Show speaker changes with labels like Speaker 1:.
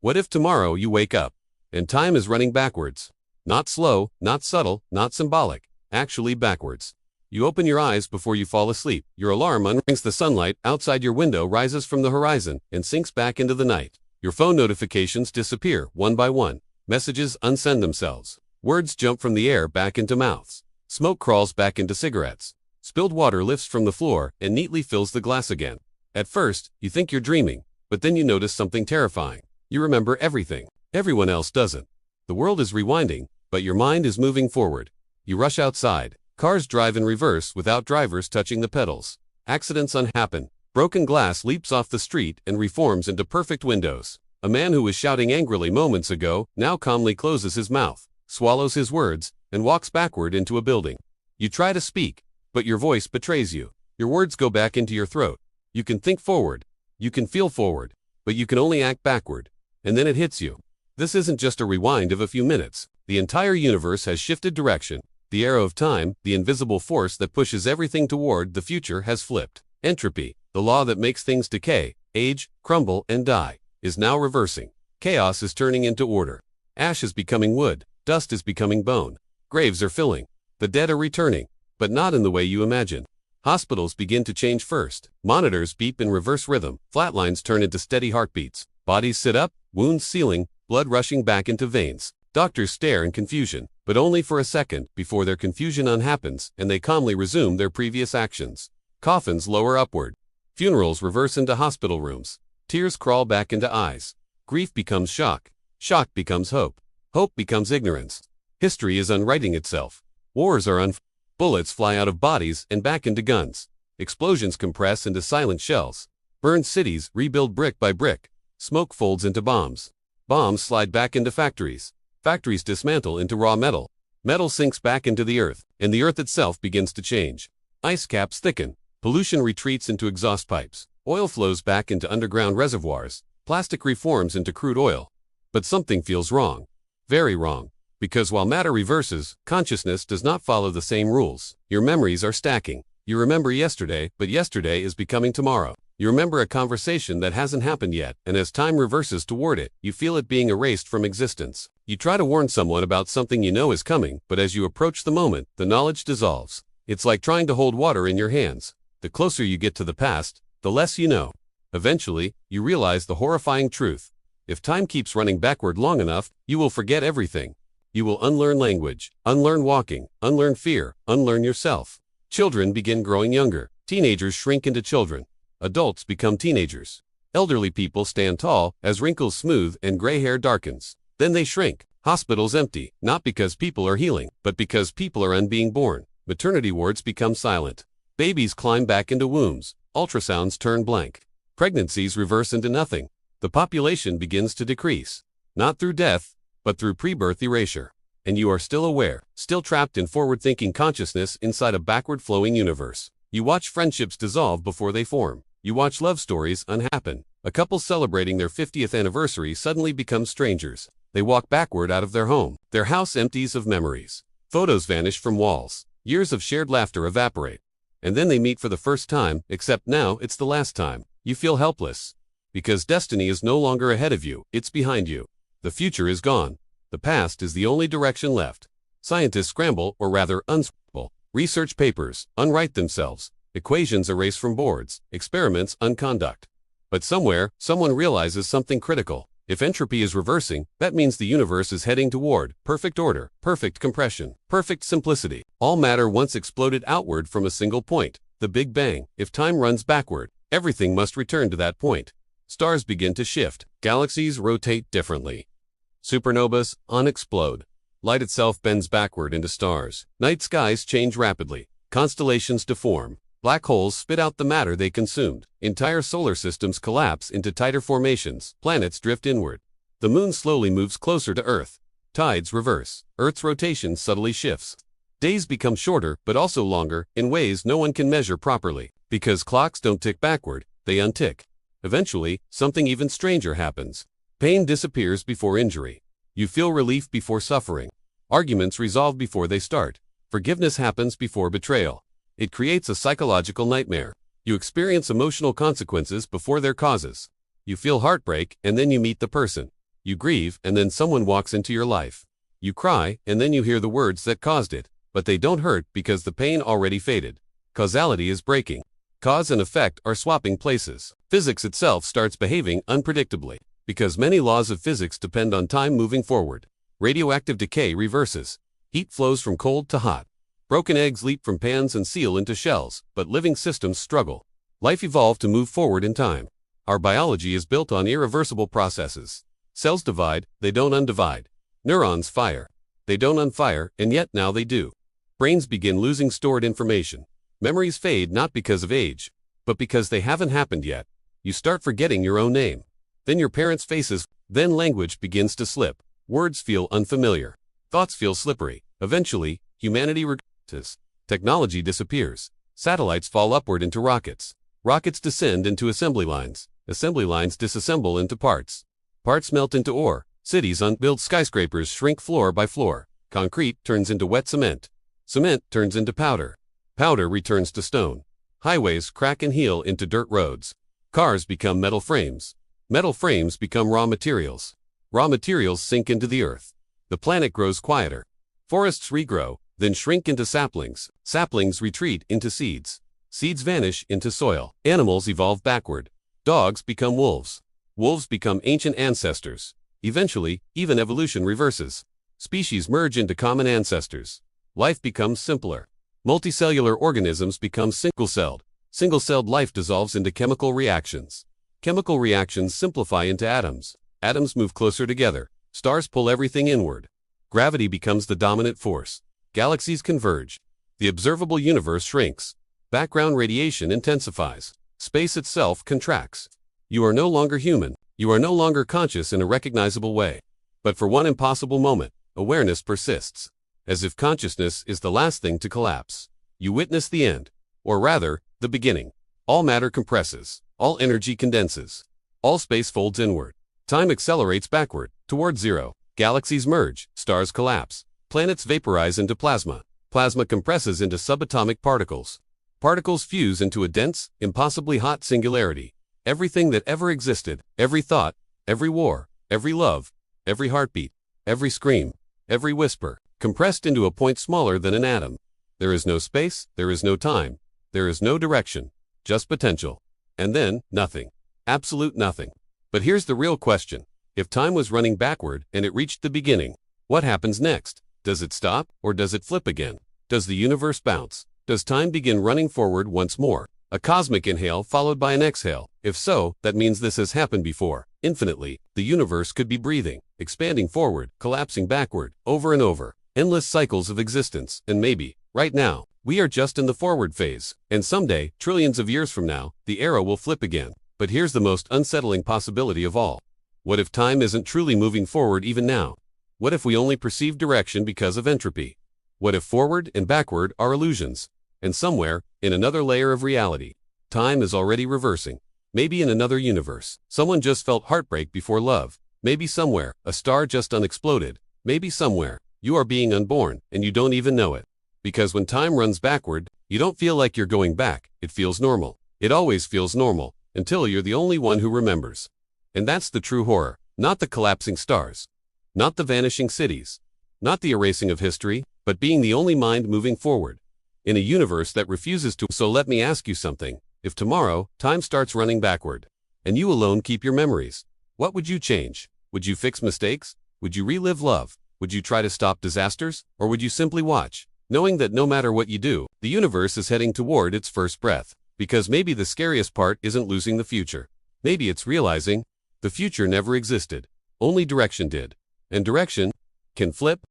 Speaker 1: What if tomorrow you wake up and time is running backwards? Not slow, not subtle, not symbolic, actually backwards. You open your eyes before you fall asleep. Your alarm unrings. The sunlight outside your window rises from the horizon and sinks back into the night. Your phone notifications disappear one by one. Messages unsend themselves. Words jump from the air back into mouths. Smoke crawls back into cigarettes. Spilled water lifts from the floor and neatly fills the glass again. At first, you think you're dreaming, but then you notice something terrifying. You remember everything. Everyone else doesn't. The world is rewinding, but your mind is moving forward. You rush outside. Cars drive in reverse without drivers touching the pedals. Accidents unhappen. Broken glass leaps off the street and reforms into perfect windows. A man who was shouting angrily moments ago now calmly closes his mouth, swallows his words, and walks backward into a building. You try to speak, but your voice betrays you. Your words go back into your throat. You can think forward. You can feel forward, but you can only act backward. And then it hits you. This isn't just a rewind of a few minutes. The entire universe has shifted direction. The arrow of time, the invisible force that pushes everything toward the future, has flipped. Entropy, the law that makes things decay, age, crumble, and die, is now reversing. Chaos is turning into order. Ash is becoming wood. Dust is becoming bone. Graves are filling. The dead are returning, but not in the way you imagine. Hospitals begin to change first. Monitors beep in reverse rhythm. Flatlines turn into steady heartbeats. Bodies sit up, wounds sealing, blood rushing back into veins. Doctors stare in confusion, but only for a second before their confusion unhappens and they calmly resume their previous actions. Coffins lower upward. Funerals reverse into hospital rooms. Tears crawl back into eyes. Grief becomes shock. Shock becomes hope. Hope becomes ignorance. History is unwriting itself. Wars are bullets fly out of bodies and back into guns. Explosions compress into silent shells. Burned cities rebuild brick by brick. Smoke folds into bombs. Bombs slide back into factories. Factories dismantle into raw metal. Metal sinks back into the earth, and the earth itself begins to change. Ice caps thicken. Pollution retreats into exhaust pipes. Oil flows back into underground reservoirs. Plastic reforms into crude oil. But something feels wrong. Very wrong. Because while matter reverses, consciousness does not follow the same rules. Your memories are stacking. You remember yesterday, but yesterday is becoming tomorrow. You remember a conversation that hasn't happened yet, and as time reverses toward it, you feel it being erased from existence. You try to warn someone about something you know is coming, but as you approach the moment, the knowledge dissolves. It's like trying to hold water in your hands. The closer you get to the past, the less you know. Eventually, you realize the horrifying truth. If time keeps running backward long enough, you will forget everything. You will unlearn language, unlearn walking, unlearn fear, unlearn yourself. Children begin growing younger. Teenagers shrink into children. Adults become teenagers. Elderly people stand tall as wrinkles smooth and gray hair darkens. Then they shrink. Hospitals empty, not because people are healing, but because people are being born. Maternity wards become silent. Babies climb back into wombs. Ultrasounds turn blank. Pregnancies reverse into nothing. The population begins to decrease. Not through death, but through pre-birth erasure. And you are still aware, still trapped in forward-thinking consciousness inside a backward-flowing universe. You watch friendships dissolve before they form. You watch love stories unhappen. A couple celebrating their 50th anniversary suddenly become strangers. They walk backward out of their home. Their house empties of memories. Photos vanish from walls. Years of shared laughter evaporate. And then they meet for the first time, except now it's the last time. You feel helpless. Because destiny is no longer ahead of you, it's behind you. The future is gone. The past is the only direction left. Scientists scramble, or rather unscramble. Research papers unwrite themselves. Equations erase from boards. Experiments unconduct. But somewhere, someone realizes something critical. If entropy is reversing, that means the universe is heading toward perfect order, perfect compression, perfect simplicity. All matter once exploded outward from a single point, the Big Bang. If time runs backward, everything must return to that point. Stars begin to shift. Galaxies rotate differently. Supernovas unexplode. Light itself bends backward into stars. Night skies change rapidly. Constellations deform. Black holes spit out the matter they consumed. Entire solar systems collapse into tighter formations. Planets drift inward. The moon slowly moves closer to Earth. Tides reverse. Earth's rotation subtly shifts. Days become shorter, but also longer, in ways no one can measure properly. Because clocks don't tick backward, they untick. Eventually, something even stranger happens. Pain disappears before injury. You feel relief before suffering. Arguments resolve before they start. Forgiveness happens before betrayal. It creates a psychological nightmare. You experience emotional consequences before their causes. You feel heartbreak, and then you meet the person. You grieve, and then someone walks into your life. You cry, and then you hear the words that caused it, but they don't hurt because the pain already faded. Causality is breaking. Cause and effect are swapping places. Physics itself starts behaving unpredictably, because many laws of physics depend on time moving forward. Radioactive decay reverses. Heat flows from cold to hot. Broken eggs leap from pans and seal into shells, but living systems struggle. Life evolved to move forward in time. Our biology is built on irreversible processes. Cells divide, they don't undivide. Neurons fire. They don't unfire, and yet now they do. Brains begin losing stored information. Memories fade not because of age, but because they haven't happened yet. You start forgetting your own name. Then your parents' faces, then language begins to slip. Words feel unfamiliar. Thoughts feel slippery. Eventually, humanity regresses. Technology disappears. Satellites fall upward into rockets. Rockets descend into assembly lines. Assembly lines disassemble into parts. Parts melt into ore. Cities unbuilt skyscrapers shrink floor by floor. Concrete turns into wet cement. Cement turns into powder. Powder returns to stone. Highways crack and heal into dirt roads. Cars become metal frames. Metal frames become raw materials. Raw materials sink into the earth. The planet grows quieter. Forests regrow, then shrink into saplings. Saplings retreat into seeds. Seeds vanish into soil. Animals evolve backward. Dogs become wolves. Wolves become ancient ancestors. Eventually, even evolution reverses. Species merge into common ancestors. Life becomes simpler. Multicellular organisms become single-celled. Single-celled life dissolves into chemical reactions. Chemical reactions simplify into atoms. Atoms move closer together. Stars pull everything inward. Gravity becomes the dominant force. Galaxies converge. The observable universe shrinks. Background radiation intensifies. Space itself contracts. You are no longer human. You are no longer conscious in a recognizable way. But for one impossible moment, awareness persists. As if consciousness is the last thing to collapse. You witness the end. Or rather, the beginning. All matter compresses. All energy condenses. All space folds inward. Time accelerates backward, toward zero. Galaxies merge. Stars collapse. Planets vaporize into plasma. Plasma compresses into subatomic particles. Particles fuse into a dense, impossibly hot singularity. Everything that ever existed, every thought, every war, every love, every heartbeat, every scream, every whisper, compressed into a point smaller than an atom. There is no space, there is no time, there is no direction, just potential. And then, nothing. Absolute nothing. But here's the real question. If time was running backward and it reached the beginning, what happens next? Does it stop, or does it flip again? Does the universe bounce? Does time begin running forward once more? A cosmic inhale followed by an exhale. If so, that means this has happened before. Infinitely, the universe could be breathing, expanding forward, collapsing backward, over and over. Endless cycles of existence, and maybe, right now, we are just in the forward phase. And someday, trillions of years from now, the arrow will flip again. But here's the most unsettling possibility of all. What if time isn't truly moving forward even now? What if we only perceive direction because of entropy? What if forward and backward are illusions? And somewhere, in another layer of reality, time is already reversing. Maybe in another universe, someone just felt heartbreak before love. Maybe somewhere, a star just unexploded. Maybe somewhere, you are being unborn, and you don't even know it. Because when time runs backward, you don't feel like you're going back. It feels normal. It always feels normal, until you're the only one who remembers. And that's the true horror. Not the collapsing stars. Not the vanishing cities. Not the erasing of history, but being the only mind moving forward. In a universe that refuses to. So let me ask you something. If tomorrow, time starts running backward, and you alone keep your memories, what would you change? Would you fix mistakes? Would you relive love? Would you try to stop disasters? Or would you simply watch, knowing that no matter what you do, the universe is heading toward its first breath? Because maybe the scariest part isn't losing the future. Maybe it's realizing the future never existed. Only direction did. And direction can flip,